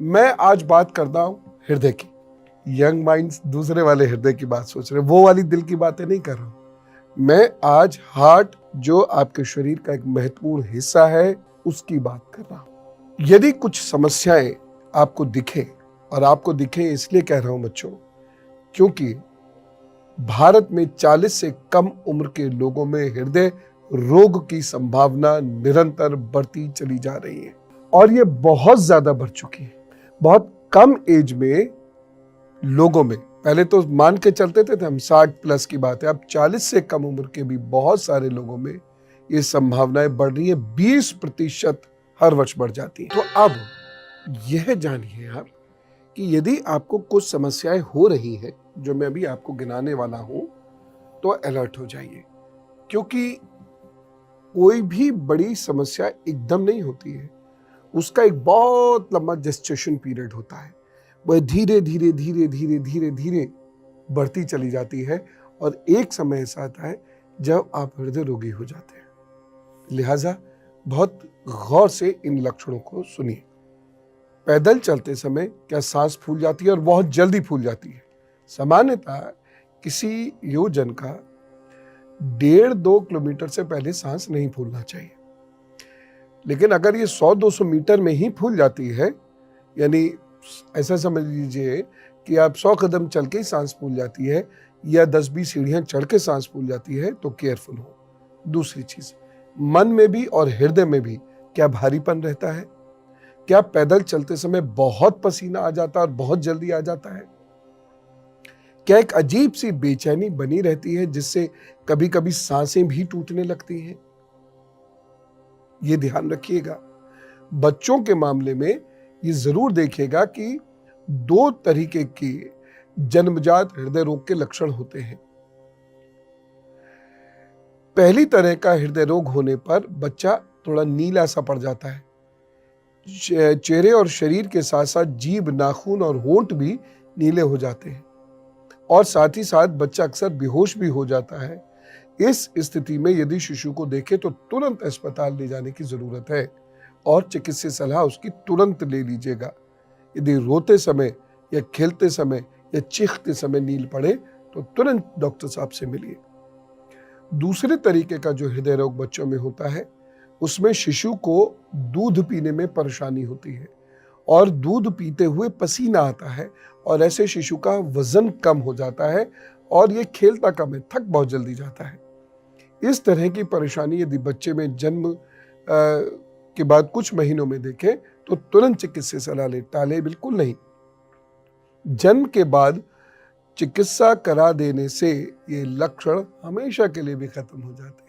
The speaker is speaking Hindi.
मैं आज बात करता हूं हृदय की। यंग माइंड्स दूसरे वाले हृदय की बात सोच रहे, वो वाली दिल की बातें नहीं कर रहा हूं। मैं आज हार्ट, जो आपके शरीर का एक महत्वपूर्ण हिस्सा है, उसकी बात कर रहा हूं। यदि कुछ समस्याएं आपको दिखे, और आपको दिखे इसलिए कह रहा हूं बच्चों, क्योंकि भारत में 40 से कम उम्र के लोगों में हृदय रोग की संभावना निरंतर बढ़ती चली जा रही है, और ये बहुत ज्यादा बढ़ चुकी है। बहुत कम एज में लोगों में, पहले तो मान के चलते थे हम 60 प्लस की बात है, अब 40 से कम उम्र के भी बहुत सारे लोगों में ये संभावनाएं बढ़ रही है। 20% हर वर्ष बढ़ जाती है। तो अब यह जानिए आप कि यदि आपको कुछ समस्याएं हो रही हैं, जो मैं अभी आपको गिनाने वाला हूं, तो अलर्ट हो जाइए, क्योंकि कोई भी बड़ी समस्या एकदम नहीं होती है। उसका एक बहुत लंबा जेस्टेशन पीरियड होता है। वह धीरे धीरे धीरे धीरे धीरे धीरे बढ़ती चली जाती है, और एक समय ऐसा आता है जब आप हृदय रोगी हो जाते हैं। लिहाजा बहुत गौर से इन लक्षणों को सुनिए। पैदल चलते समय क्या सांस फूल जाती है, और बहुत जल्दी फूल जाती है। सामान्यतः किसी योजन का 1.5-2 किलोमीटर से पहले सांस नहीं फूलना चाहिए, लेकिन अगर ये 100-200 मीटर में ही फूल जाती है, यानी ऐसा समझ लीजिए कि आप 100 कदम चल के ही सांस फूल जाती है, या 10-20 सीढ़ियां चढ़ के सांस फूल जाती है, तो केयरफुल हो। दूसरी चीज, मन में भी और हृदय में भी क्या भारीपन रहता है? क्या पैदल चलते समय बहुत पसीना आ जाता है और बहुत जल्दी आ जाता है? क्या एक अजीब सी बेचैनी बनी रहती है, जिससे कभी कभी सांसें भी टूटने लगती हैं? ये ध्यान रखिएगा। बच्चों के मामले में ये जरूर देखिएगा कि 2 तरीके के जन्मजात हृदय रोग के लक्षण होते हैं। पहली तरह का हृदय रोग होने पर बच्चा थोड़ा नीला सा पड़ जाता है। चेहरे और शरीर के साथ साथ जीभ, नाखून और होंठ भी नीले हो जाते हैं, और साथ ही साथ बच्चा अक्सर बेहोश भी हो जाता है। इस स्थिति में यदि शिशु को देखे तो तुरंत अस्पताल ले जाने की जरूरत है, और चिकित्सीय सलाह उसकी तुरंत ले लीजिएगा। यदि रोते समय या खेलते समय या चीखते समय नील पड़े, तो तुरंत डॉक्टर साहब से मिलिए। दूसरे तरीके का जो हृदय रोग बच्चों में होता है, उसमें शिशु को दूध पीने में परेशानी होती है, और दूध पीते हुए पसीना आता है, और ऐसे शिशु का वजन कम हो जाता है, और ये खेलता कम है, थक बहुत जल्दी जाता है। इस तरह की परेशानी यदि बच्चे में जन्म के बाद कुछ महीनों में देखें, तो तुरंत चिकित्सीय सलाह ले, टाले बिल्कुल नहीं। जन्म के बाद चिकित्सा करा देने से ये लक्षण हमेशा के लिए भी खत्म हो जाते हैं।